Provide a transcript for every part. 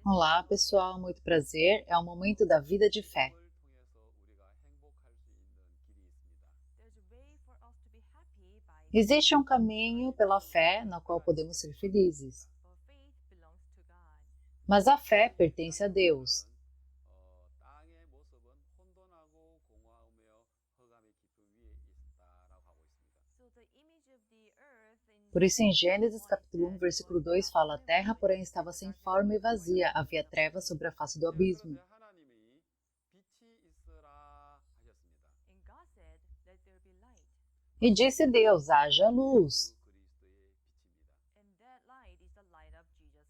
Olá, pessoal, muito prazer. É um momento da vida de fé. Existe um caminho pela fé na qual podemos ser felizes, mas a fé pertence a Deus. Por isso, em Gênesis capítulo 1, versículo 2, fala: A terra, porém, estava sem forma e vazia, havia trevas sobre a face do abismo. E disse Deus: haja luz.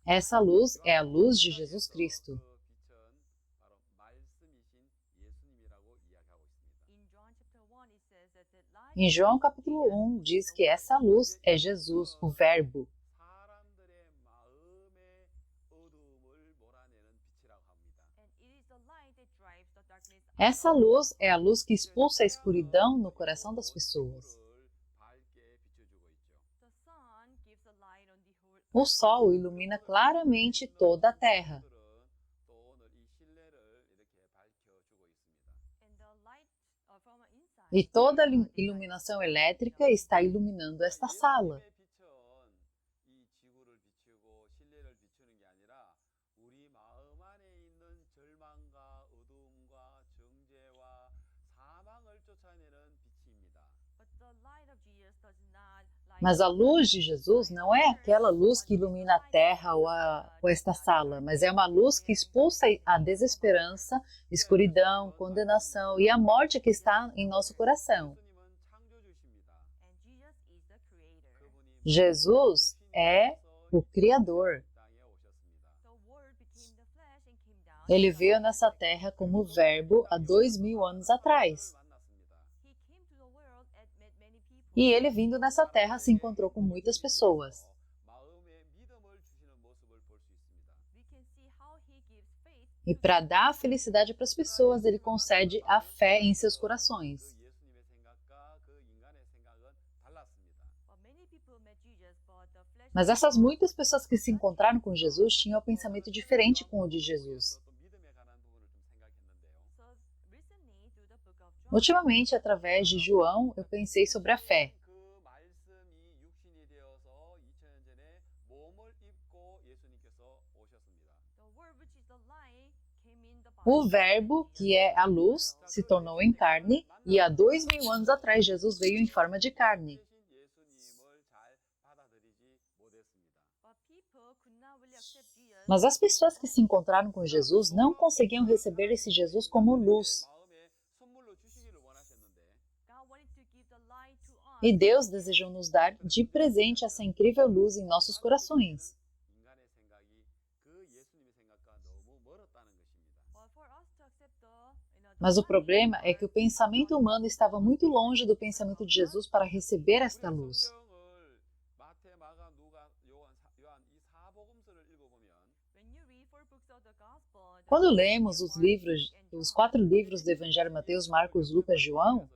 Essa luz é a luz de Jesus Cristo. Em João capítulo 1 diz que essa luz é Jesus, o Verbo. Essa luz é a luz que expulsa a escuridão no coração das pessoas. O sol ilumina claramente toda a terra. E toda a iluminação elétrica está iluminando esta sala. Mas a luz de Jesus não é aquela luz que ilumina a terra ou esta sala, mas é uma luz que expulsa a desesperança, escuridão, condenação e a morte que está em nosso coração. Jesus é o Criador. Ele veio nessa terra como Verbo há 2000 anos atrás. E ele, vindo nessa terra, se encontrou com muitas pessoas. E para dar a felicidade para as pessoas, ele concede a fé em seus corações. Mas essas muitas pessoas que se encontraram com Jesus tinham um pensamento diferente com o de Jesus. Ultimamente, através de João, eu pensei sobre a fé. O Verbo, que é a luz, se tornou em carne, e há 2000 anos atrás Jesus veio em forma de carne. Mas as pessoas que se encontraram com Jesus não conseguiam receber esse Jesus como luz. E Deus desejou nos dar de presente essa incrível luz em nossos corações. Mas o problema é que o pensamento humano estava muito longe do pensamento de Jesus para receber esta luz. Quando lemos os 4 livros do Evangelho Mateus, Marcos, Lucas e João,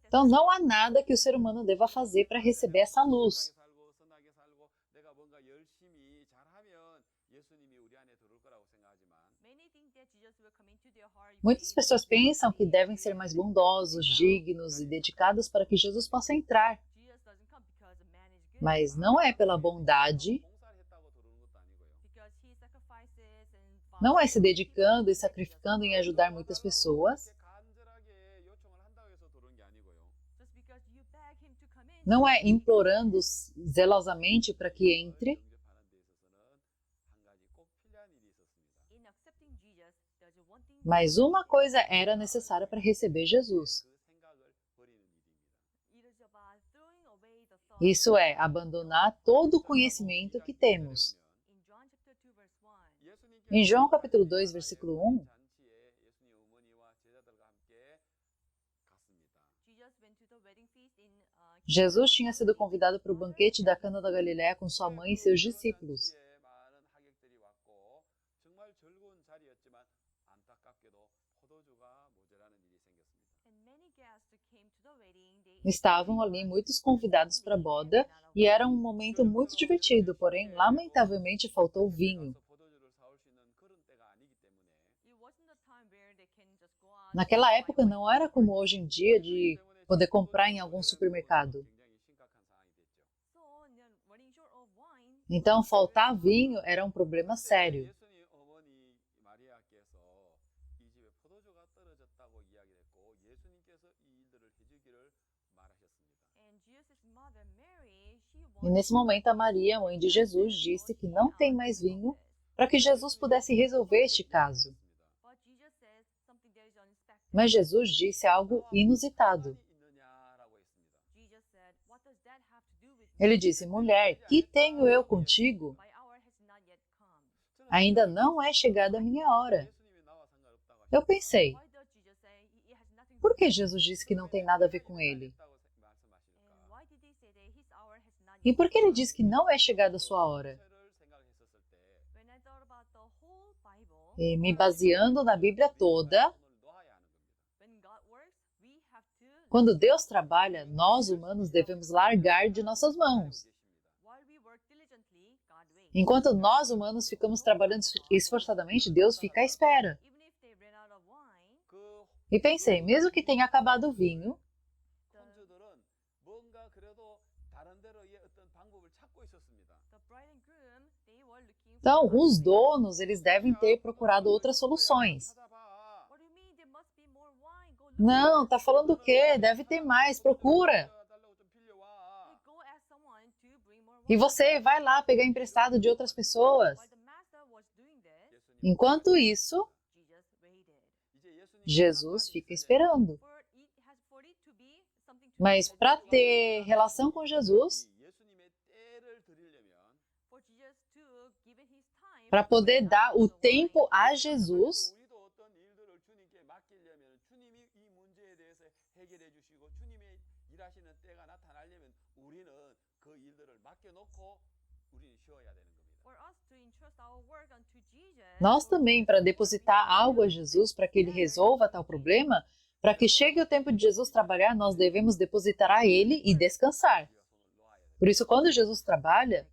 então não há nada que o ser humano deva fazer para receber essa luz. Muitas pessoas pensam que devem ser mais bondosos, dignos e dedicados para que Jesus possa entrar. Mas não é pela bondade, não é se dedicando e sacrificando em ajudar muitas pessoas, não é implorando zelosamente para que entre, mas uma coisa era necessária para receber Jesus. Isso é, abandonar todo o conhecimento que temos. Em João capítulo 2, versículo 1, Jesus tinha sido convidado para o banquete da Cana da Galileia com sua mãe e seus discípulos. Estavam ali muitos convidados para a boda e era um momento muito divertido, porém, lamentavelmente, faltou vinho. Naquela época não era como hoje em dia de poder comprar em algum supermercado. Então, faltar vinho era um problema sério. E nesse momento, a Maria, mãe de Jesus, disse que não tem mais vinho para que Jesus pudesse resolver este caso. Mas Jesus disse algo inusitado. Ele disse: mulher, que tenho eu contigo? Ainda não é chegada a minha hora. Eu pensei, por que Jesus disse que não tem nada a ver com ele? E por que ele diz que não é chegada a sua hora? E me baseando na Bíblia toda, quando Deus trabalha, nós humanos devemos largar de nossas mãos. Enquanto nós humanos ficamos trabalhando esforçadamente, Deus fica à espera. E pensei, mesmo que tenha acabado o vinho, então os donos eles devem ter procurado outras soluções. Não, tá falando o quê? Deve ter mais, procura. E você vai lá pegar emprestado de outras pessoas. Enquanto isso, Jesus fica esperando. Mas para ter relação com Jesus, para poder dar o tempo a Jesus, nós também, para depositar algo a Jesus, para que ele resolva tal problema, para que chegue o tempo de Jesus trabalhar, nós devemos depositar a ele e descansar. Por isso, quando Jesus trabalha,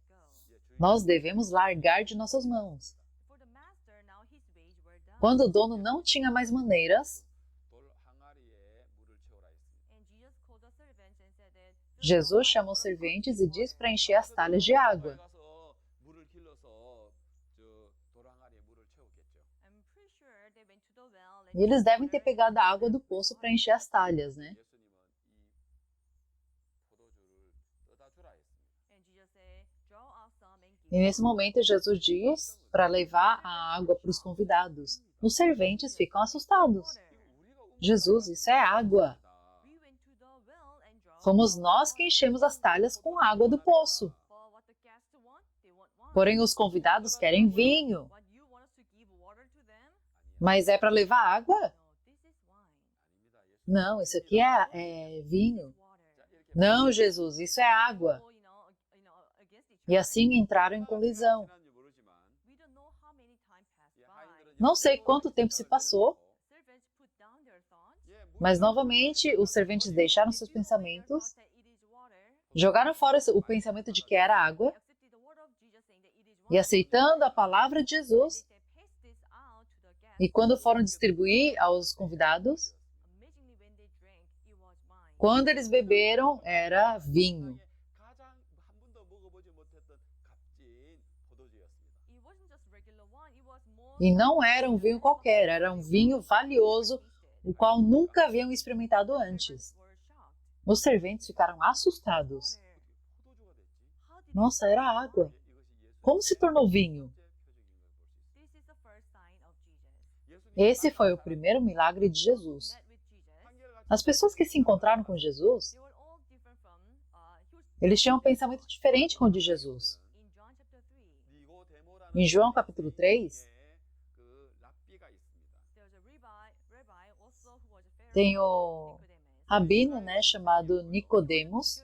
nós devemos largar de nossas mãos. Quando o dono não tinha mais maneiras, Jesus chamou os serventes e disse para encher as talhas de água. E eles devem ter pegado a água do poço para encher as talhas, né? E nesse momento Jesus diz para levar a água para os convidados. Os serventes ficam assustados. Jesus, isso é água. Fomos nós que enchemos as talhas com a água do poço. Porém, os convidados querem vinho. Mas é para levar água? Não, isso aqui é vinho. Não, Jesus, isso é água. E assim entraram em colisão. Não sei quanto tempo se passou, mas novamente os serventes deixaram seus pensamentos, jogaram fora o pensamento de que era água e aceitando a palavra de Jesus. E quando foram distribuir aos convidados, quando eles beberam, era vinho. E não era um vinho qualquer, era um vinho valioso, o qual nunca haviam experimentado antes. Os serventes ficaram assustados. Nossa, era água. Como se tornou vinho? Esse foi o primeiro milagre de Jesus. As pessoas que se encontraram com Jesus, eles tinham um pensamento diferente com o de Jesus. Em João capítulo 3, tem o rabino, chamado Nicodemos.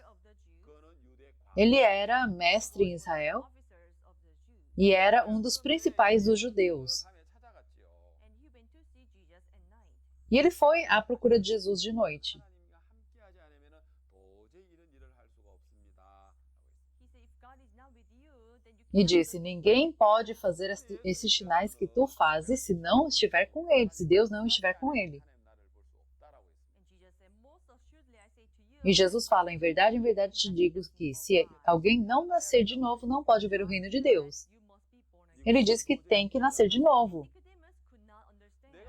Ele era mestre em Israel e era um dos principais dos judeus. E ele foi à procura de Jesus de noite. E disse: ninguém pode fazer esses sinais que tu fazes se não estiver com ele, se Deus não estiver com ele. E Jesus fala: em verdade te digo que se alguém não nascer de novo, não pode ver o reino de Deus. Ele diz que tem que nascer de novo.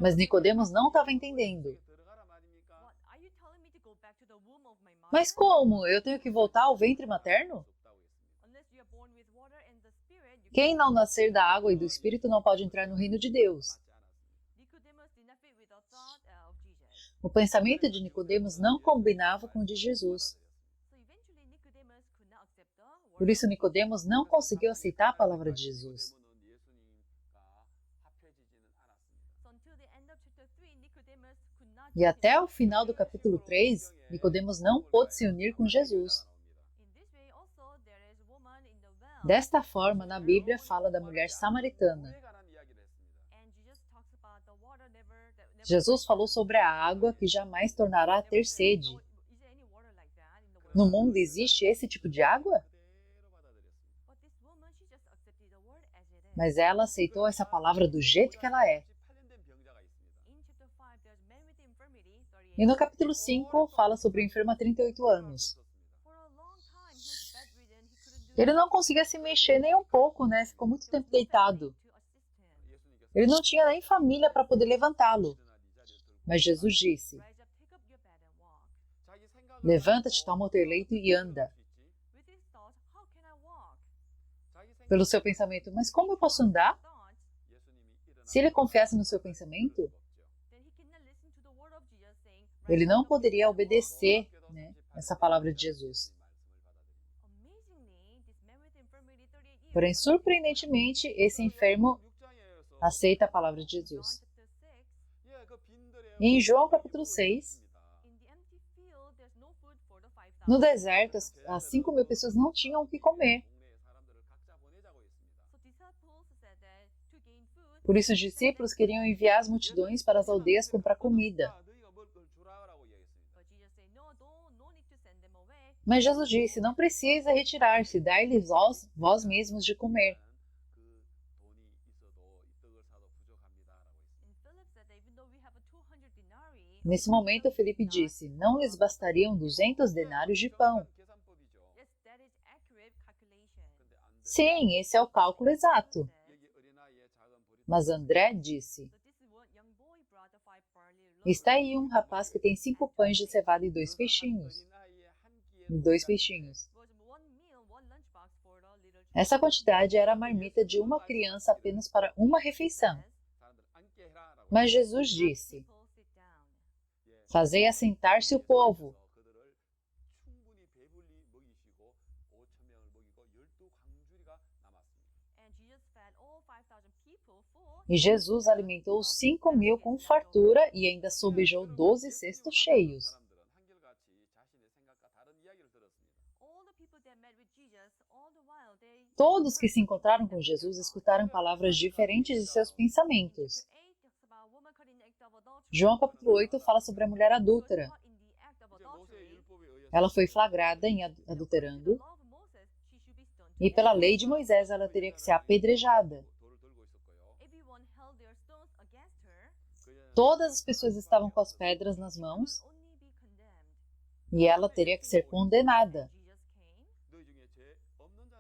Mas Nicodemos não estava entendendo. Mas como? Eu tenho que voltar ao ventre materno? Quem não nascer da água e do Espírito não pode entrar no reino de Deus. O pensamento de Nicodemos não combinava com o de Jesus. Por isso Nicodemos não conseguiu aceitar a palavra de Jesus. E até o final do capítulo 3, Nicodemos não pôde se unir com Jesus. Desta forma, na Bíblia fala da mulher samaritana. Jesus falou sobre a água que jamais tornará a ter sede. No mundo existe esse tipo de água? Mas ela aceitou essa palavra do jeito que ela é. E no capítulo 5 fala sobre o enfermo há 38 anos. Ele não conseguia se mexer nem um pouco, né? Ficou muito tempo deitado. Ele não tinha nem família para poder levantá-lo. Mas Jesus disse: levanta-te, toma o teu leito e anda. Pelo seu pensamento, mas como eu posso andar? Se ele confiasse no seu pensamento, ele não poderia obedecer, né, essa palavra de Jesus. Porém, surpreendentemente, esse enfermo aceita a palavra de Jesus. E em João capítulo 6, no deserto, as 5.000 pessoas não tinham o que comer. Por isso os discípulos queriam enviar as multidões para as aldeias comprar comida. Mas Jesus disse: não precisa retirar-se, dai-lhes vós mesmos de comer. Nesse momento, Felipe disse: não lhes bastariam 200 denários de pão. Sim, esse é o cálculo exato. Mas André disse: está aí um rapaz que tem 5 pães de cevada e 2 peixinhos. Essa quantidade era a marmita de uma criança apenas para uma refeição. Mas Jesus disse: fazei assentar-se o povo. E Jesus alimentou os 5.000 com fartura e ainda sobejou 12 cestos cheios. Todos que se encontraram com Jesus escutaram palavras diferentes de seus pensamentos. João capítulo 8 fala sobre a mulher adúltera. Ela foi flagrada em adulterando e pela lei de Moisés ela teria que ser apedrejada. Todas as pessoas estavam com as pedras nas mãos e ela teria que ser condenada.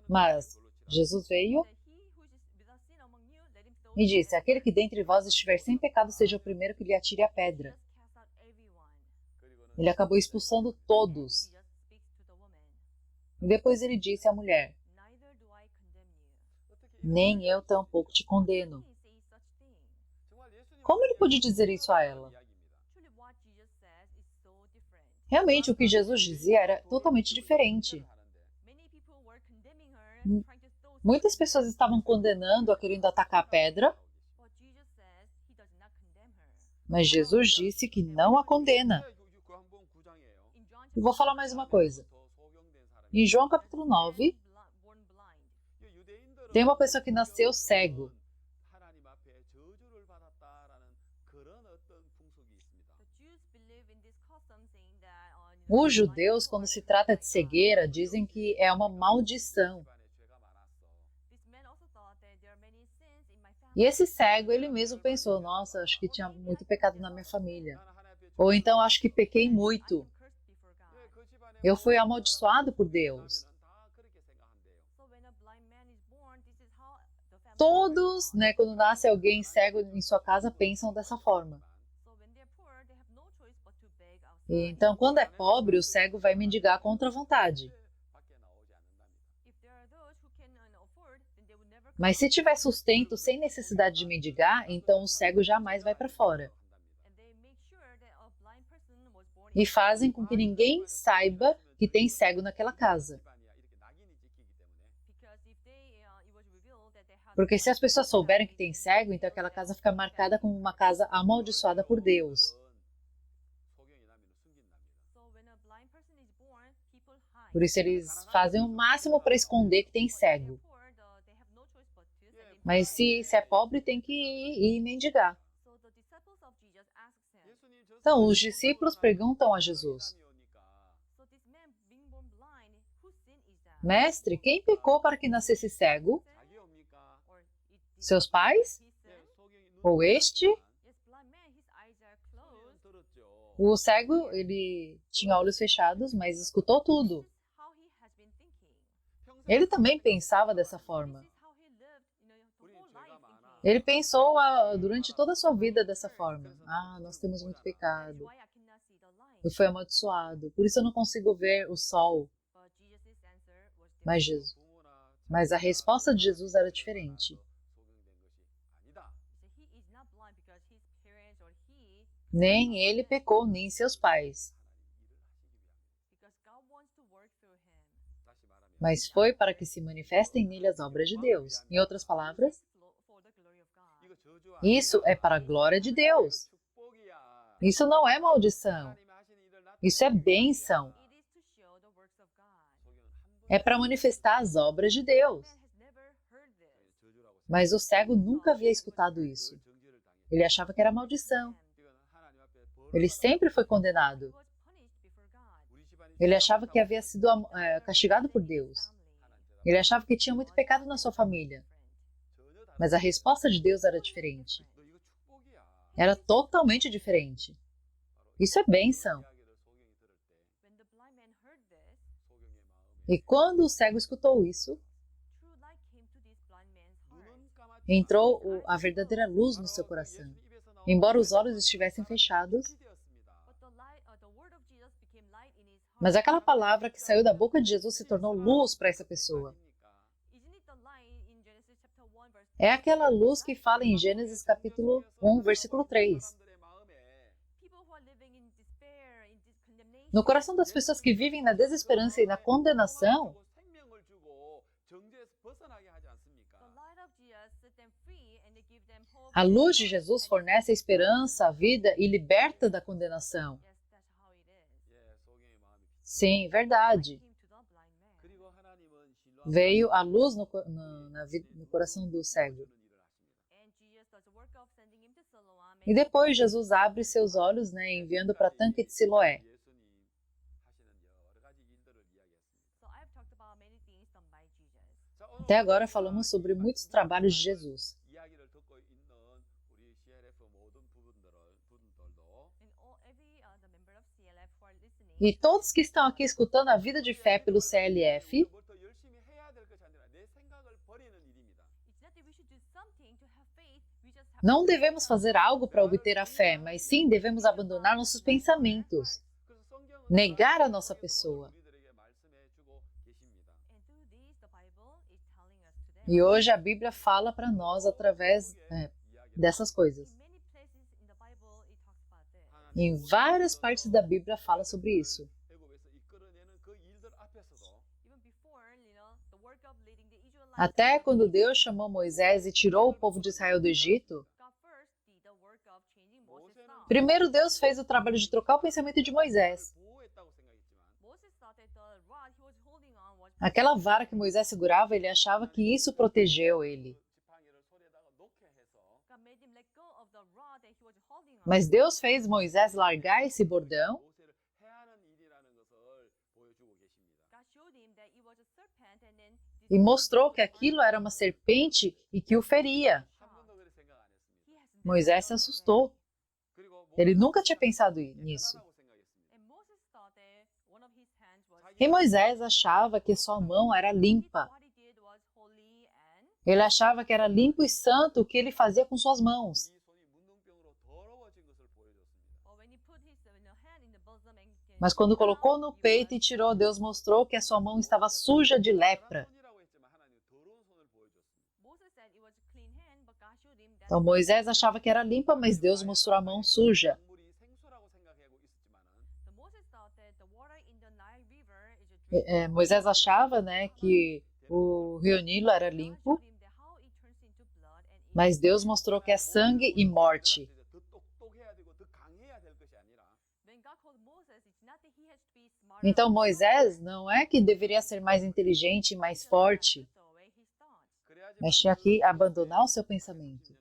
Mas Jesus veio e disse: aquele que dentre vós estiver sem pecado seja o primeiro que lhe atire a pedra. Ele acabou expulsando todos. E depois ele disse à mulher: nem eu tampouco te condeno. Como ele pôde dizer isso a ela? Realmente, o que Jesus dizia era totalmente diferente. Muitas pessoas estavam condenando-a, querendo atacar a pedra, mas Jesus disse que não a condena. E vou falar mais uma coisa. Em João capítulo 9, tem uma pessoa que nasceu cego. Os judeus, quando se trata de cegueira, dizem que é uma maldição. E esse cego, ele mesmo pensou, nossa, acho que tinha muito pecado na minha família. Ou então, acho que pequei muito. Eu fui amaldiçoado por Deus. Todos, né, quando nasce alguém cego em sua casa, pensam dessa forma. E, então, quando é pobre, o cego vai mendigar contra a vontade. Mas se tiver sustento sem necessidade de mendigar, então o cego jamais vai para fora. E fazem com que ninguém saiba que tem cego naquela casa. Porque se as pessoas souberem que tem cego, então aquela casa fica marcada como uma casa amaldiçoada por Deus. Por isso eles fazem o máximo para esconder que tem cego. Mas se é pobre, tem que ir e mendigar. Então, os discípulos perguntam a Jesus: Mestre, quem pecou para que nascesse cego? Seus pais? Ou este? O cego, ele tinha olhos fechados, mas escutou tudo. Ele também pensava dessa forma. Ele pensou durante toda a sua vida dessa forma. Nós temos muito pecado. Eu fui amaldiçoado. Por isso eu não consigo ver o sol. Mas a resposta de Jesus era diferente. Nem ele pecou, nem seus pais. Mas foi para que se manifestem nele as obras de Deus. Em outras palavras, isso é para a glória de Deus. Isso não é maldição. Isso é bênção. É para manifestar as obras de Deus. Mas o cego nunca havia escutado isso. Ele achava que era maldição. Ele sempre foi condenado. Ele achava que havia sido castigado por Deus. Ele achava que tinha muito pecado na sua família. Mas a resposta de Deus era diferente. Era totalmente diferente. Isso é bênção. E quando o cego escutou isso, entrou a verdadeira luz no seu coração. Embora os olhos estivessem fechados, mas aquela palavra que saiu da boca de Jesus se tornou luz para essa pessoa. É aquela luz que fala em Gênesis capítulo 1, versículo 3. No coração das pessoas que vivem na desesperança e na condenação, a luz de Jesus fornece a esperança, a vida e liberta da condenação. Sim, verdade. Veio a luz no coração do cego. E depois Jesus abre seus olhos, enviando para Tanque de Siloé. Até agora falamos sobre muitos trabalhos de Jesus. E todos que estão aqui escutando a vida de fé pelo CLF, não devemos fazer algo para obter a fé, mas sim devemos abandonar nossos pensamentos, negar a nossa pessoa. E hoje a Bíblia fala para nós através dessas coisas. Em várias partes da Bíblia fala sobre isso. Até quando Deus chamou Moisés e tirou o povo de Israel do Egito, primeiro Deus fez o trabalho de trocar o pensamento de Moisés. Aquela vara que Moisés segurava, ele achava que isso protegeu ele. Mas Deus fez Moisés largar esse bordão e mostrou que aquilo era uma serpente e que o feria. Moisés se assustou. Ele nunca tinha pensado nisso. E Moisés achava que sua mão era limpa. Ele achava que era limpo e santo o que ele fazia com suas mãos. Mas quando colocou no peito e tirou, Deus mostrou que a sua mão estava suja de lepra. Então Moisés achava que era limpa, mas Deus mostrou a mão suja. Moisés achava, que o rio Nilo era limpo, mas Deus mostrou que é sangue e morte. Então Moisés não é que deveria ser mais inteligente e mais forte, mas tinha que abandonar o seu pensamento.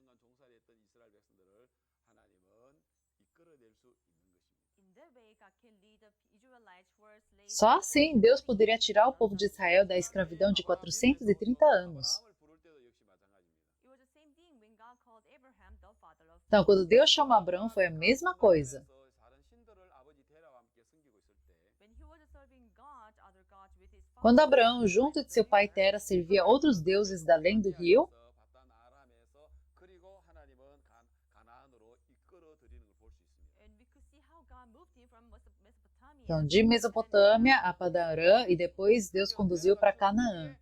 Só assim Deus poderia tirar o povo de Israel da escravidão de 430 anos. Então, quando Deus chamou Abraão, foi a mesma coisa. Quando Abraão, junto de seu pai Tera, servia outros deuses da além do rio, então, de Mesopotâmia a Padan-Arã, e depois Deus conduziu para Canaã.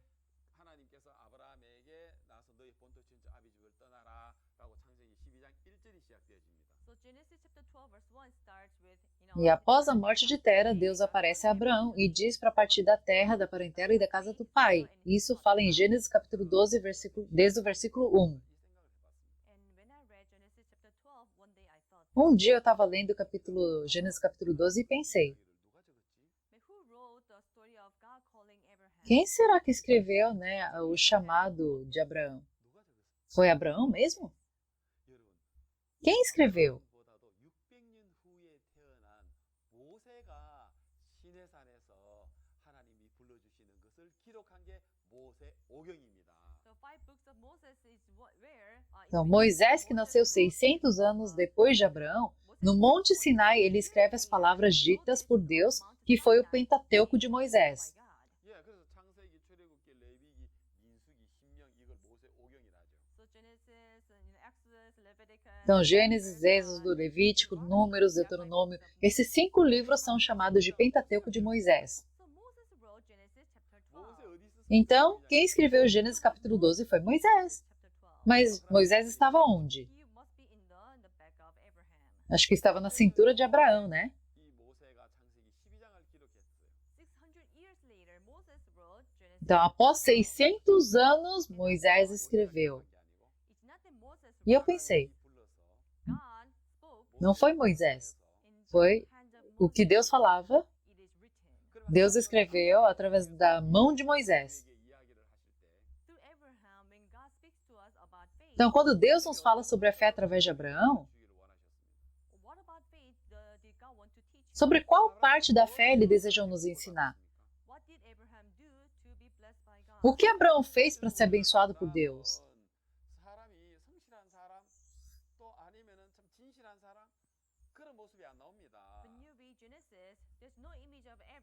E após a morte de Tera, Deus aparece a Abraão e diz para partir da terra, da parentela e da casa do pai. Isso fala em Gênesis capítulo 12, desde o versículo 1. Um dia eu estava lendo Gênesis capítulo 12 e pensei, quem será que escreveu o chamado de Abraão? Foi Abraão mesmo? Quem escreveu? Então, Moisés, que nasceu 600 anos depois de Abraão, no Monte Sinai, ele escreve as palavras ditas por Deus, que foi o Pentateuco de Moisés. Então, Gênesis, Êxodo, Levítico, Números, Deuteronômio, esses 5 livros são chamados de Pentateuco de Moisés. Então, quem escreveu Gênesis capítulo 12 foi Moisés. Mas Moisés estava onde? Acho que estava na cintura de Abraão, né? Então, após 600 anos, Moisés escreveu. E eu pensei, não foi Moisés, foi o que Deus falava. Deus escreveu através da mão de Moisés. Então, quando Deus nos fala sobre a fé através de Abraão, sobre qual parte da fé ele desejou nos ensinar? O que Abraão fez para ser abençoado por Deus?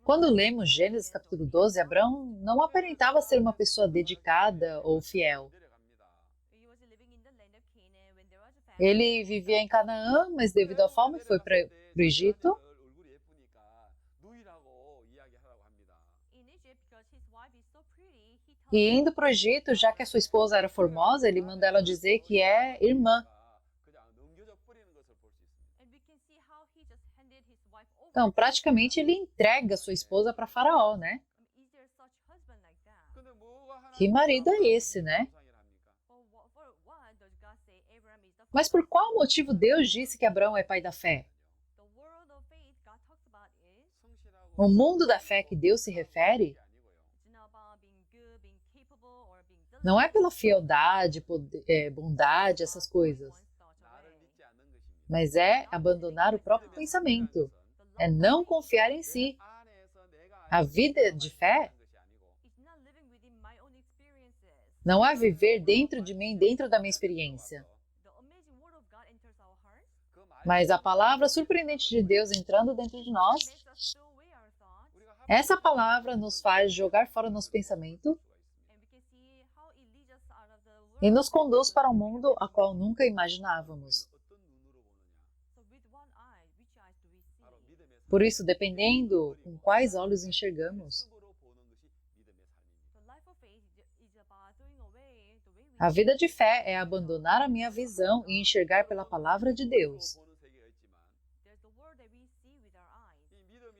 Quando lemos Gênesis capítulo 12, Abraão não aparentava ser uma pessoa dedicada ou fiel. Ele vivia em Canaã, mas devido à fome foi para o Egito. E indo para o Egito, já que a sua esposa era formosa, ele manda ela dizer que é irmã. Então, praticamente ele entrega sua esposa para Faraó, né? Que marido é esse, né? Mas por qual motivo Deus disse que Abraão é pai da fé? O mundo da fé que Deus se refere não é pela fieldade, bondade, essas coisas, mas é abandonar o próprio pensamento, é não confiar em si. A vida de fé não é viver dentro de mim, dentro da minha experiência. Mas a palavra surpreendente de Deus entrando dentro de nós, essa palavra nos faz jogar fora nosso pensamento e nos conduz para um mundo a qual nunca imaginávamos. Por isso, dependendo com quais olhos enxergamos, a vida de fé é abandonar a minha visão e enxergar pela palavra de Deus.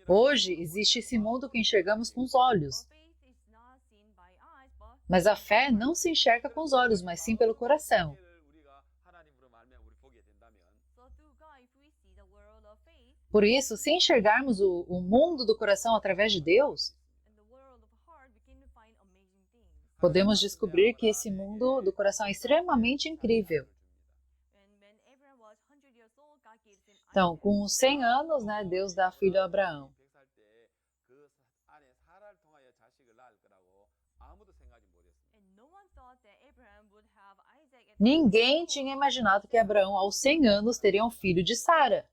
Hoje existe esse mundo que enxergamos com os olhos, mas a fé não se enxerga com os olhos, mas sim pelo coração. Por isso, se enxergarmos o mundo do coração através de Deus, podemos descobrir que esse mundo do coração é extremamente incrível. Então, com os 100 anos, Deus dá filho a Abraão. Ninguém tinha imaginado que Abraão, aos 100 anos, teria um filho de Sara.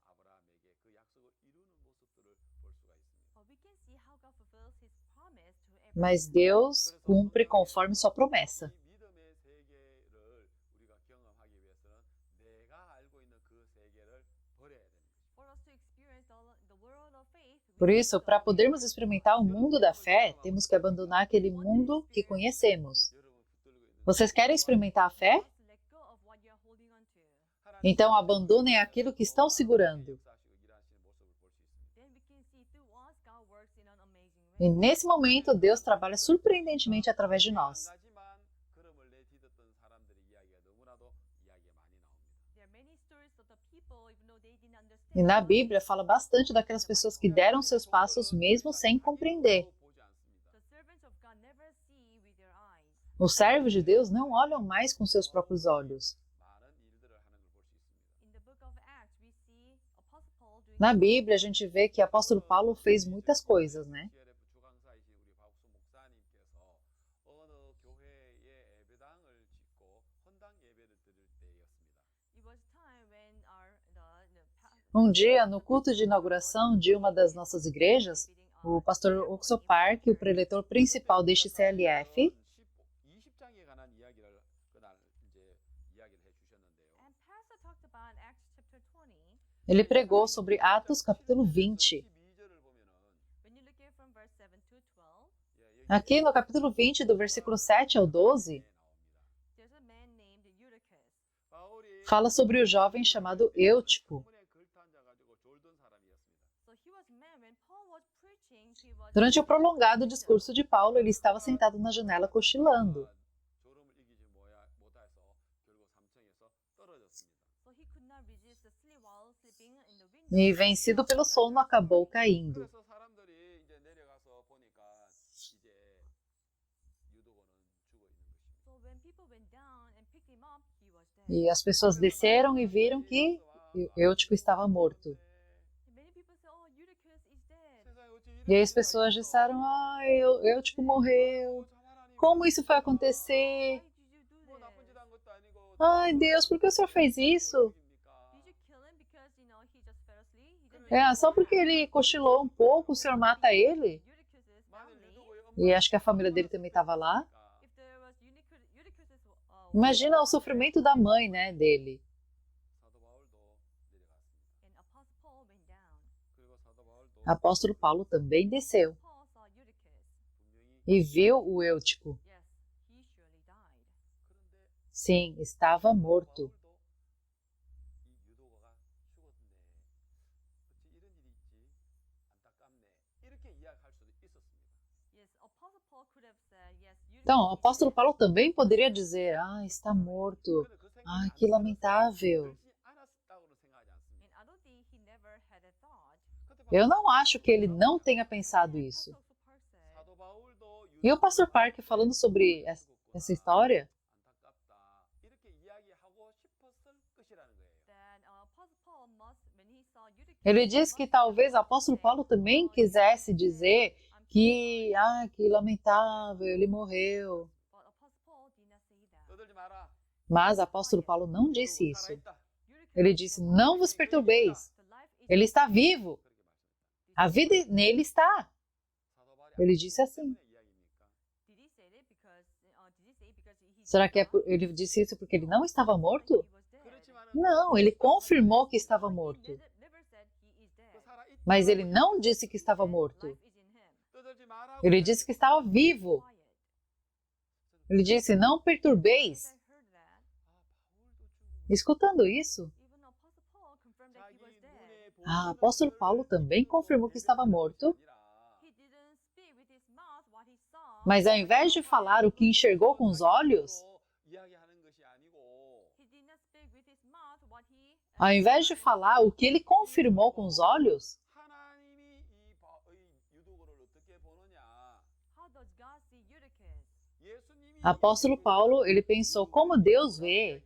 Mas Deus cumpre conforme sua promessa. Por isso, para podermos experimentar o mundo da fé, temos que abandonar aquele mundo que conhecemos. Vocês querem experimentar a fé? Então, abandonem aquilo que estão segurando. E nesse momento, Deus trabalha surpreendentemente através de nós. E na Bíblia fala bastante daquelas pessoas que deram seus passos mesmo sem compreender. Os servos de Deus não olham mais com seus próprios olhos. Na Bíblia, a gente vê que o apóstolo Paulo fez muitas coisas, Um dia, no culto de inauguração de uma das nossas igrejas, o pastor Oxo Park, o preletor principal deste CLF, ele pregou sobre Atos capítulo 20. Aqui no capítulo 20, do versículo 7 ao 12, fala sobre o jovem chamado Eutico. Durante o prolongado discurso de Paulo, ele estava sentado na janela cochilando. E, vencido pelo sono, acabou caindo. E as pessoas desceram e viram que Eutico estava morto. E aí as pessoas disseram, Eutico morreu. Como isso foi acontecer? Ai, Deus, por que o senhor fez isso? Só porque ele cochilou um pouco, o senhor mata ele? E acho que a família dele também estava lá. Imagina o sofrimento da mãe, dele. O apóstolo Paulo também desceu e viu o Eutico. Sim, estava morto. Então, o apóstolo Paulo também poderia dizer, está morto. Que lamentável. Eu não acho que ele não tenha pensado isso. E o pastor Park, falando sobre essa história, ele diz que talvez o apóstolo Paulo também quisesse dizer que lamentável, ele morreu. Mas o apóstolo Paulo não disse isso. Ele disse, não vos perturbeis. Ele está vivo. A vida nele está. Ele disse assim. Será que ele disse isso porque ele não estava morto? Não, ele confirmou que estava morto. Mas ele não disse que estava morto. Ele disse que estava vivo. Ele disse, não perturbeis. Escutando isso, o apóstolo Paulo também confirmou que estava morto, mas ao invés de falar o que enxergou com os olhos, ao invés de falar o que ele confirmou com os olhos, apóstolo Paulo, ele pensou como Deus vê.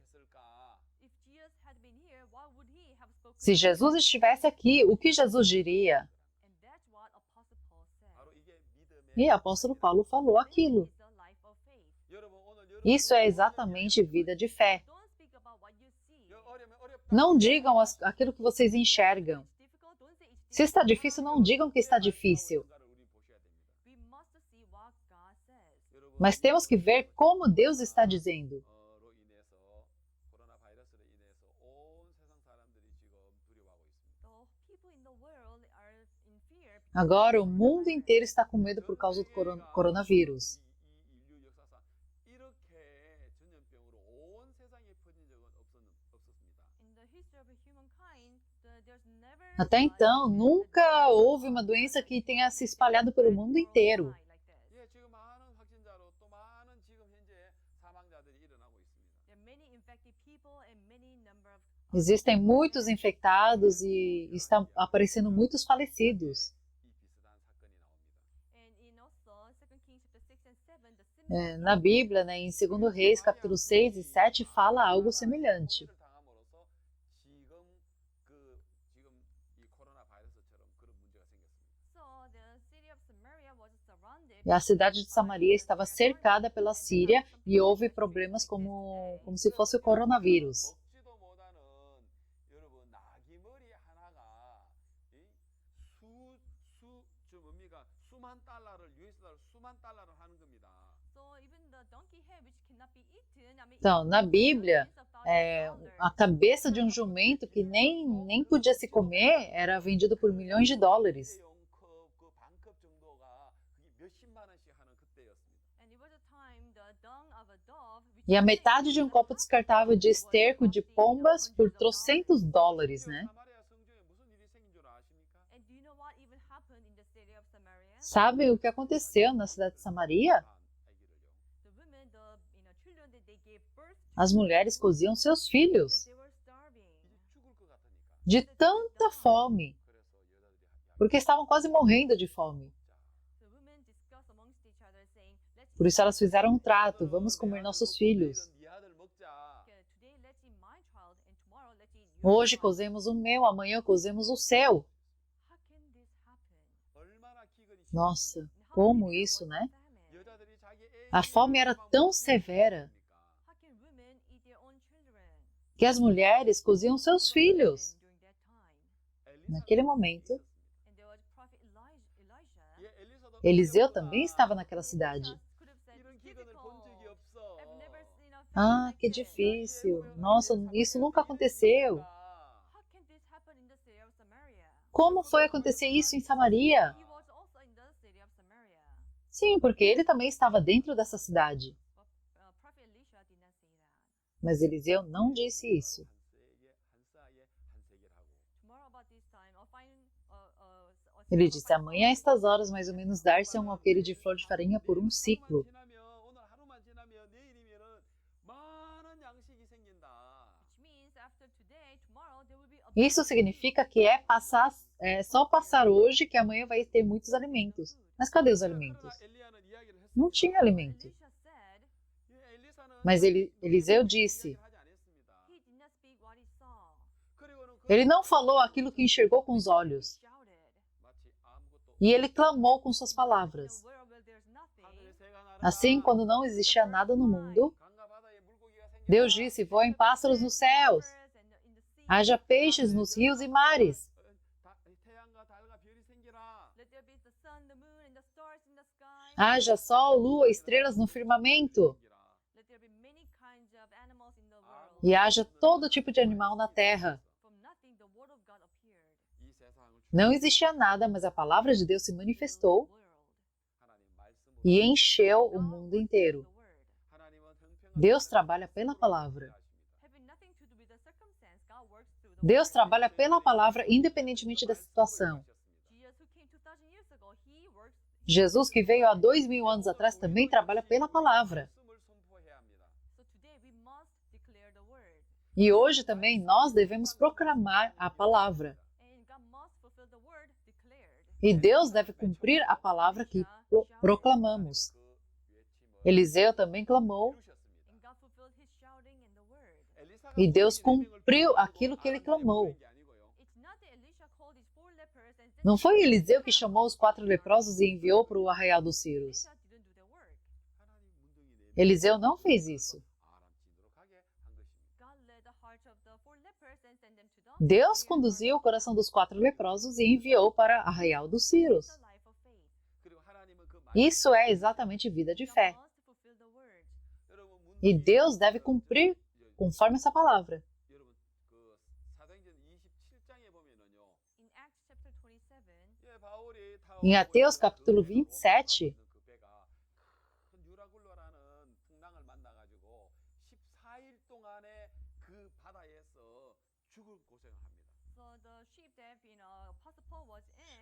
Se Jesus estivesse aqui, o que Jesus diria? E o apóstolo Paulo falou aquilo. Isso é exatamente vida de fé. Não digam aquilo que vocês enxergam. Se está difícil, não digam que está difícil. Mas temos que ver como Deus está dizendo. Agora, o mundo inteiro está com medo por causa do coronavírus. Até então, nunca houve uma doença que tenha se espalhado pelo mundo inteiro. Existem muitos infectados e estão aparecendo muitos falecidos. Na Bíblia, em 2 Reis, capítulo 6 e 7, fala algo semelhante. E a cidade de Samaria estava cercada pela Síria e houve problemas como se fosse o coronavírus. Então, na Bíblia, a cabeça de um jumento que nem podia se comer era vendido por milhões de dólares. E a metade de um copo descartável de esterco de pombas por trocentos dólares, né? Sabem o que aconteceu na cidade de Samaria? As mulheres coziam seus filhos de tanta fome, porque estavam quase morrendo de fome. Por isso elas fizeram um trato, vamos comer nossos filhos. Hoje cozemos o meu, amanhã cozemos o seu. Nossa, como isso, né? A fome era tão severa que as mulheres coziam seus filhos. Naquele momento, Eliseu também estava naquela cidade. Que difícil. Nossa, isso nunca aconteceu. Como foi acontecer isso em Samaria? Sim, porque ele também estava dentro dessa cidade. Mas Eliseu não disse isso. Ele disse, amanhã a estas horas mais ou menos dar-se um alqueire de flor de farinha por um ciclo. Isso significa que só passar hoje que amanhã vai ter muitos alimentos. Mas cadê os alimentos? Não tinha alimento. Mas Eliseu disse, ele não falou aquilo que enxergou com os olhos. E ele clamou com suas palavras. Assim, quando não existia nada no mundo, Deus disse, voem pássaros nos céus. Haja peixes nos rios e mares. Haja sol, lua, estrelas no firmamento. E haja todo tipo de animal na terra. Não existia nada, mas a palavra de Deus se manifestou e encheu o mundo inteiro. Deus trabalha pela palavra. Deus trabalha pela palavra independentemente da situação. Jesus, que veio há 2000 anos atrás, também trabalha pela palavra. E hoje também nós devemos proclamar a palavra. E Deus deve cumprir a palavra que proclamamos. Eliseu também clamou. E Deus cumpriu aquilo que ele clamou. Não foi Eliseu que chamou os 4 leprosos e enviou para o arraial dos Círios. Eliseu não fez isso. Deus conduziu o coração dos 4 leprosos e enviou para o arraial dos Círios. Isso é exatamente vida de fé. E Deus deve cumprir conforme essa palavra. Em Ateus capítulo 27,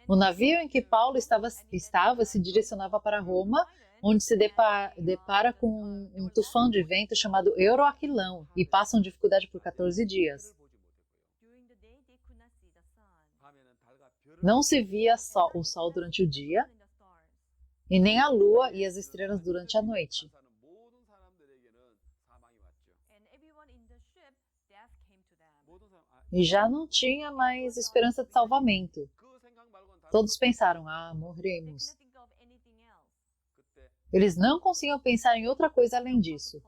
o navio em que Paulo estava se direcionava para Roma, onde se depara com um tufão de vento chamado Euroaquilão e passam dificuldade por 14 dias. Não se via o sol durante o dia, e nem a lua e as estrelas durante a noite. E já não tinha mais esperança de salvamento. Todos pensaram, morremos. Eles não conseguiam pensar em outra coisa além disso.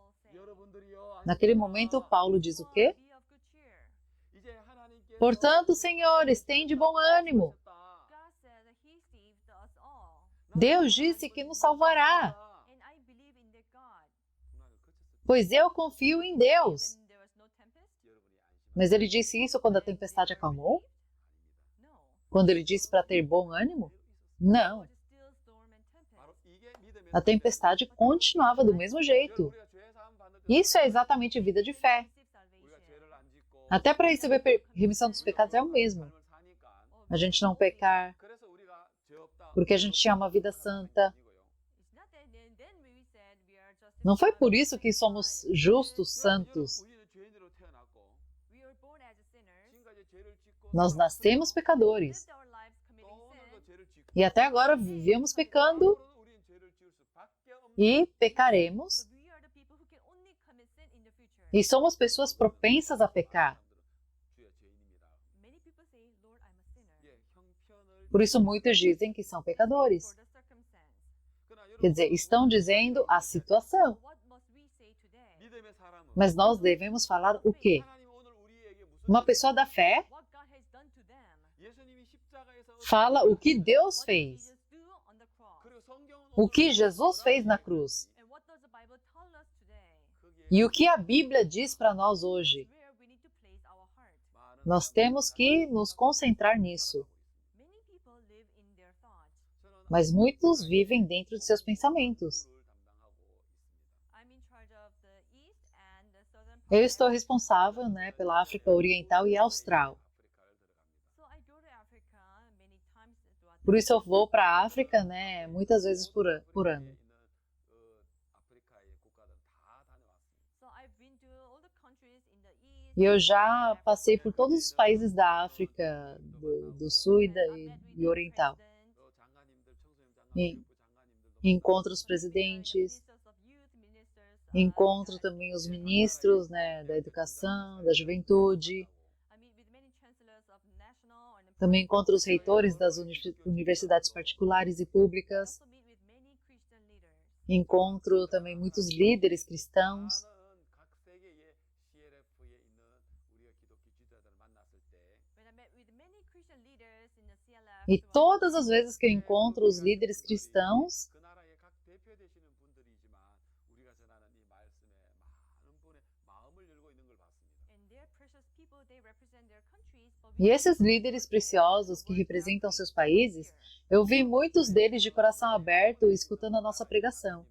Naquele momento, Paulo diz o quê? Portanto, senhores, tende bom ânimo. Deus disse que nos salvará. Pois eu confio em Deus. Mas ele disse isso quando a tempestade acalmou? Quando ele disse para ter bom ânimo? Não. A tempestade continuava do mesmo jeito. Isso é exatamente vida de fé. Até para receber remissão dos pecados é o mesmo. A gente não pecar, porque a gente tinha uma vida santa. Não foi por isso que somos justos, santos. Nós nascemos pecadores. E até agora vivemos pecando e pecaremos. E somos pessoas propensas a pecar. Por isso muitos dizem que são pecadores. Quer dizer, estão dizendo a situação. Mas nós devemos falar o quê? Uma pessoa da fé fala o que Deus fez. O que Jesus fez na cruz. E o que a Bíblia diz para nós hoje. Nós temos que nos concentrar nisso. Mas muitos vivem dentro de seus pensamentos. Eu estou responsável, pela África Oriental e Austral. Por isso eu vou para a África, muitas vezes por ano. E eu já passei por todos os países da África, do Sul e Oriental. E encontro os presidentes, encontro também os ministros, da educação, da juventude. Também encontro os reitores das universidades particulares e públicas. Encontro também muitos líderes cristãos. E todas as vezes que eu encontro os líderes cristãos, e esses líderes preciosos que representam seus países, eu vi muitos deles de coração aberto escutando a nossa pregação.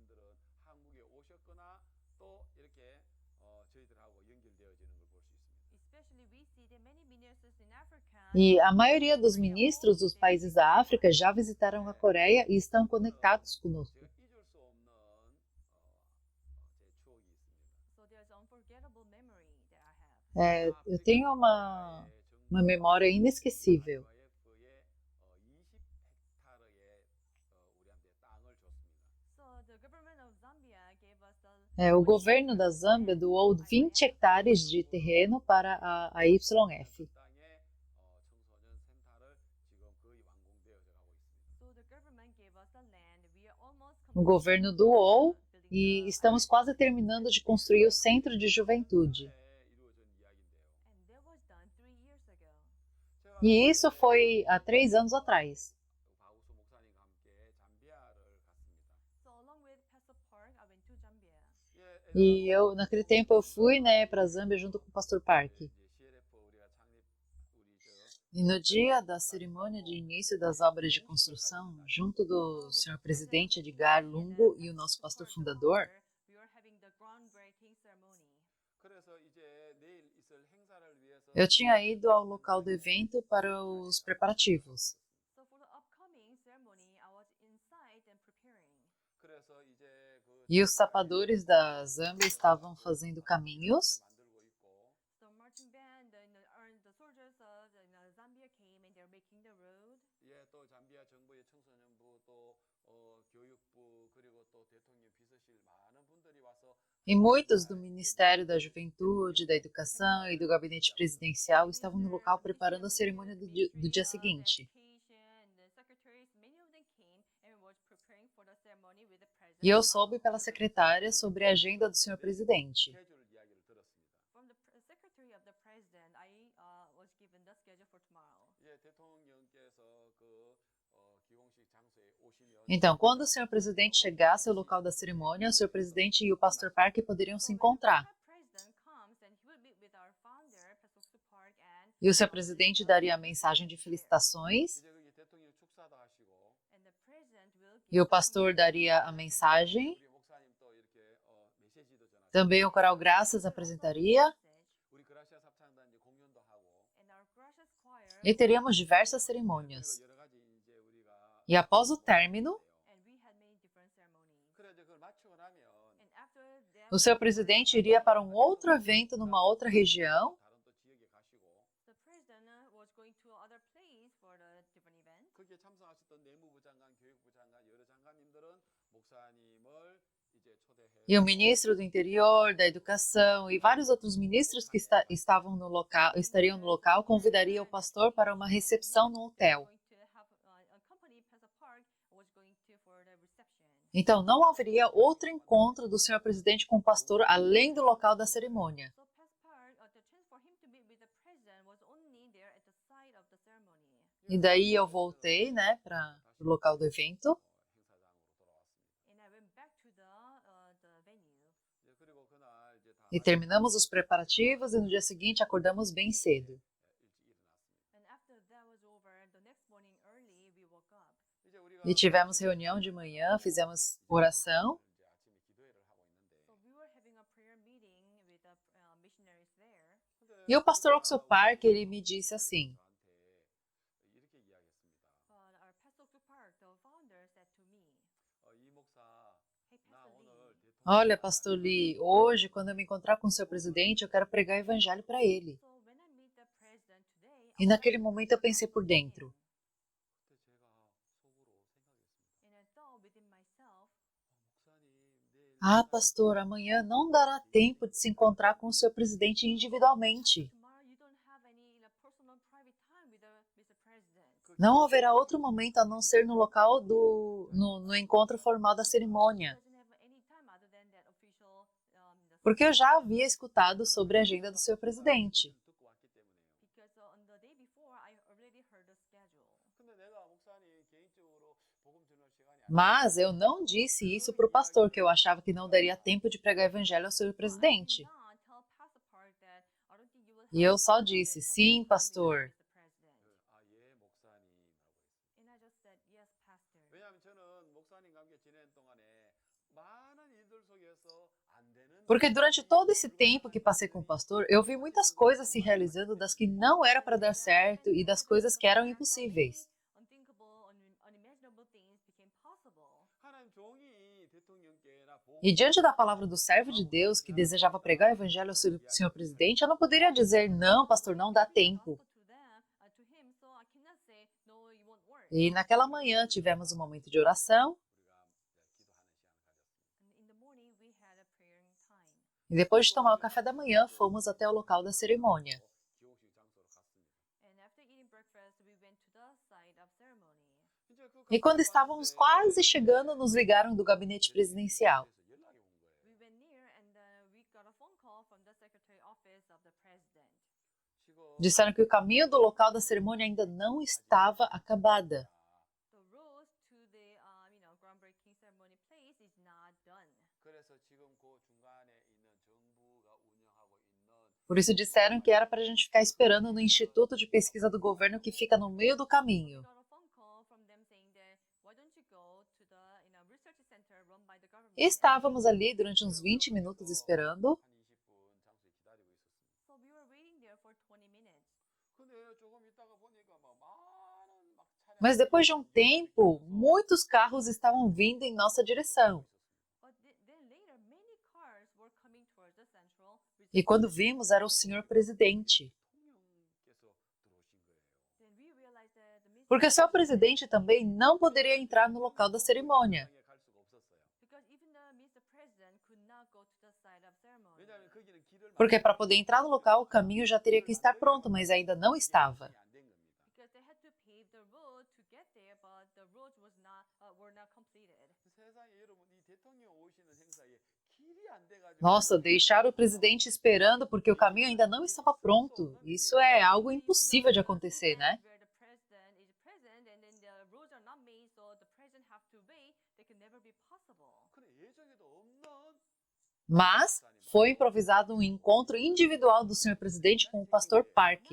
E a maioria dos ministros dos países da África já visitaram a Coreia e estão conectados conosco. Eu tenho uma memória inesquecível. O governo da Zâmbia doou 20 hectares de terreno para a YF. O governo doou e estamos quase terminando de construir o centro de juventude. E isso foi há 3 anos atrás. E naquele tempo, eu fui, para a Zâmbia junto com o Pastor Park. E no dia da cerimônia de início das obras de construção, junto do Sr. Presidente Edgar Lungu e o nosso pastor fundador, eu tinha ido ao local do evento para os preparativos. E os sapadores da Zâmbia estavam fazendo caminhos. E muitos do Ministério da Juventude, da Educação e do Gabinete Presidencial estavam no local preparando a cerimônia do dia seguinte. E eu soube pela secretária sobre a agenda do Sr. Presidente. Então, quando o Sr. Presidente chegasse ao local da cerimônia, o Sr. Presidente e o Pastor Park poderiam se encontrar. E o Sr. Presidente daria a mensagem de felicitações. E o pastor daria a mensagem. Também o coral Graças apresentaria. E teríamos diversas cerimônias. E após o término, o seu presidente iria para um outro evento numa outra região. E o ministro do Interior, da Educação e vários outros ministros que estariam no local convidariam o pastor para uma recepção no hotel. Então, não haveria outro encontro do Sr. Presidente com o pastor além do local da cerimônia. E daí eu voltei, para o local do evento. E terminamos os preparativos e no dia seguinte acordamos bem cedo. E tivemos reunião de manhã, fizemos oração. E o pastor Oxo Park, ele me disse assim: olha, pastor Lee, hoje, quando eu me encontrar com o seu presidente, eu quero pregar o evangelho para ele. E naquele momento eu pensei por dentro: ah, pastor, amanhã não dará tempo de se encontrar com o seu presidente individualmente. Não haverá outro momento a não ser no local no encontro formal da cerimônia. Porque eu já havia escutado sobre a agenda do seu presidente. Mas eu não disse isso para o pastor, que eu achava que não daria tempo de pregar o evangelho ao senhor presidente. E eu só disse, sim, pastor. Porque durante todo esse tempo que passei com o pastor, eu vi muitas coisas se realizando das que não era para dar certo e das coisas que eram impossíveis. E diante da palavra do servo de Deus que desejava pregar o evangelho ao senhor presidente, eu não poderia dizer, não, pastor, não dá tempo. E naquela manhã tivemos um momento de oração. E depois de tomar o café da manhã, fomos até o local da cerimônia. E quando estávamos quase chegando, nos ligaram do gabinete presidencial. Disseram que o caminho do local da cerimônia ainda não estava acabada. Por isso disseram que era para a gente ficar esperando no Instituto de Pesquisa do Governo que fica no meio do caminho. E estávamos ali durante uns 20 minutos esperando. Mas depois de um tempo, muitos carros estavam vindo em nossa direção. E quando vimos, era o senhor presidente. Porque o senhor presidente também não poderia entrar no local da cerimônia. Porque para poder entrar no local, o caminho já teria que estar pronto, mas ainda não estava. Nossa, deixar o presidente esperando porque o caminho ainda não estava pronto. Isso é algo impossível de acontecer, né? Mas foi improvisado um encontro individual do senhor presidente com o pastor Park.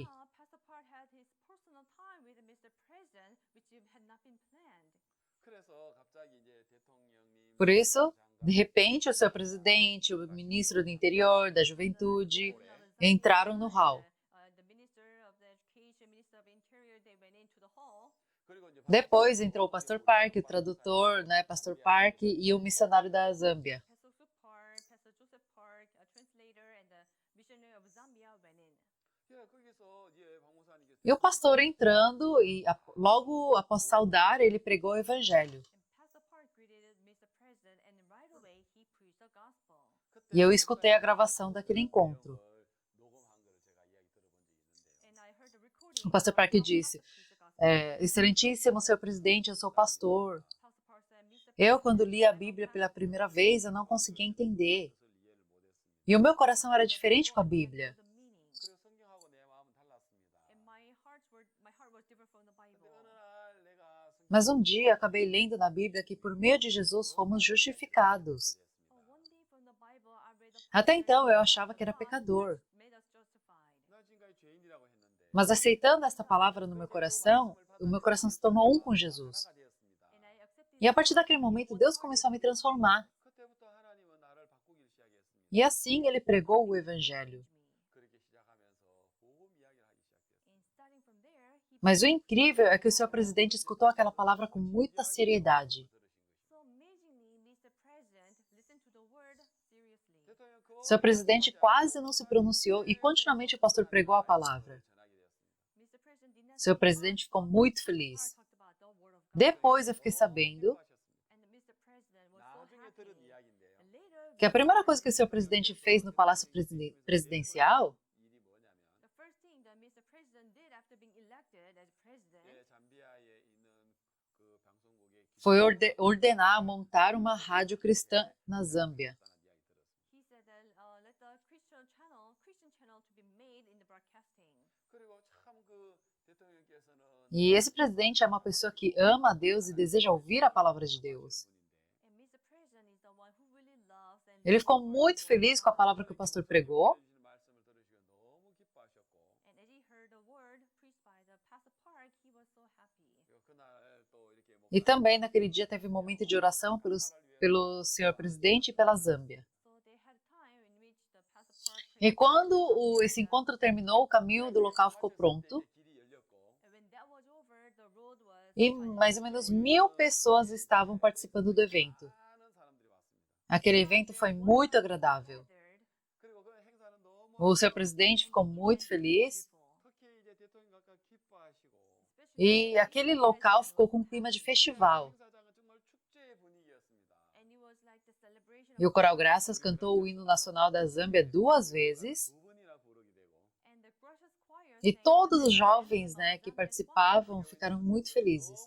Por isso, de repente, o senhor presidente, o ministro do Interior, da Juventude, entraram no hall. Depois entrou o pastor Park, o tradutor, né, pastor Park e o missionário da Zâmbia. E o pastor entrando e logo após saudar, ele pregou o evangelho. E eu escutei a gravação daquele encontro. O pastor Park disse, excelentíssimo senhor presidente, eu sou pastor. Eu, quando li a Bíblia pela primeira vez, eu não conseguia entender. E o meu coração era diferente com a Bíblia. Mas um dia acabei lendo na Bíblia que por meio de Jesus fomos justificados. Até então eu achava que era pecador. Mas aceitando esta palavra no meu coração, o meu coração se tornou um com Jesus. E a partir daquele momento, Deus começou a me transformar. E assim ele pregou o evangelho. Mas o incrível é que o senhor presidente escutou aquela palavra com muita seriedade. O senhor presidente quase não se pronunciou e continuamente o pastor pregou a palavra. O senhor presidente ficou muito feliz. Depois eu fiquei sabendo que a primeira coisa que o senhor presidente fez no Palácio Presidencial foi ordenar montar uma rádio cristã na Zâmbia. E esse presidente é uma pessoa que ama a Deus e deseja ouvir a palavra de Deus. Ele ficou muito feliz com a palavra que o pastor pregou. E também naquele dia teve um momento de oração pelo senhor presidente e pela Zâmbia. E quando esse encontro terminou, o caminho do local ficou pronto. E mais ou menos 1.000 pessoas estavam participando do evento. Aquele evento foi muito agradável. O seu presidente ficou muito feliz. E aquele local ficou com um clima de festival. E o Coral Graças cantou o hino nacional da Zâmbia 2 vezes. E todos os jovens, que participavam ficaram muito felizes.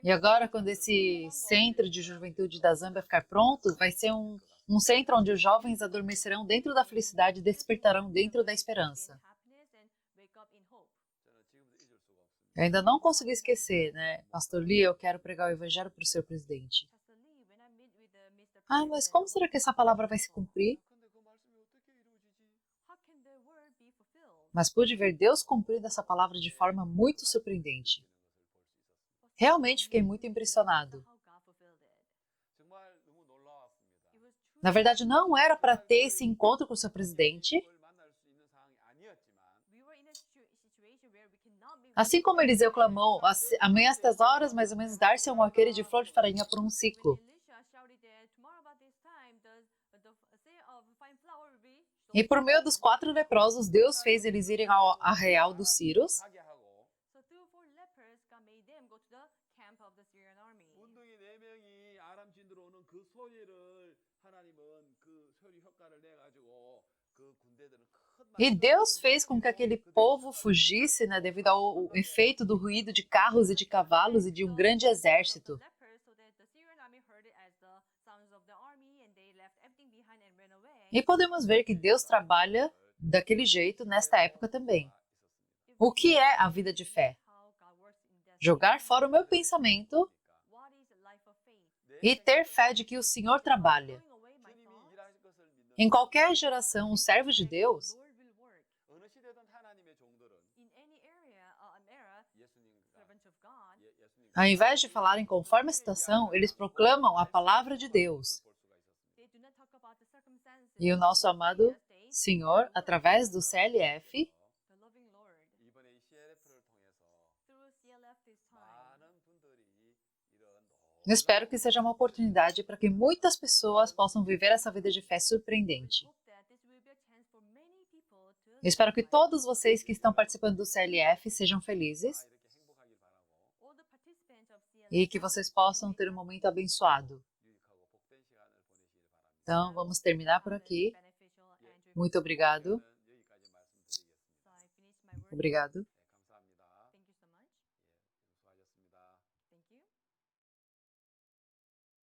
E agora, quando esse centro de juventude da Zâmbia ficar pronto, vai ser um centro onde os jovens adormecerão dentro da felicidade e despertarão dentro da esperança. Eu ainda não consegui esquecer, Pastor Lee, eu quero pregar o evangelho para o seu presidente. Mas como será que essa palavra vai se cumprir? Mas pude ver Deus cumprindo essa palavra de forma muito surpreendente. Realmente fiquei muito impressionado. Na verdade, não era para ter esse encontro com o seu presidente. Assim como Eliseu clamou, amanhã às 10 horas, mais ou menos, dar-se um alqueire de flor de farinha por um ciclo. E por meio dos 4 leprosos, Deus fez eles irem ao arraial dos Sírios. E Deus fez com que aquele povo fugisse, devido ao efeito do ruído de carros e de cavalos e de um grande exército. E podemos ver que Deus trabalha daquele jeito nesta época também. O que é a vida de fé? Jogar fora o meu pensamento e ter fé de que o Senhor trabalha. Em qualquer geração, os servos de Deus, ao invés de falarem conforme a situação, eles proclamam a palavra de Deus. E o nosso amado Senhor, através do CLF, eu espero que seja uma oportunidade para que muitas pessoas possam viver essa vida de fé surpreendente. Eu espero que todos vocês que estão participando do CLF sejam felizes e que vocês possam ter um momento abençoado. Então, vamos terminar por aqui. Muito obrigado. Obrigado.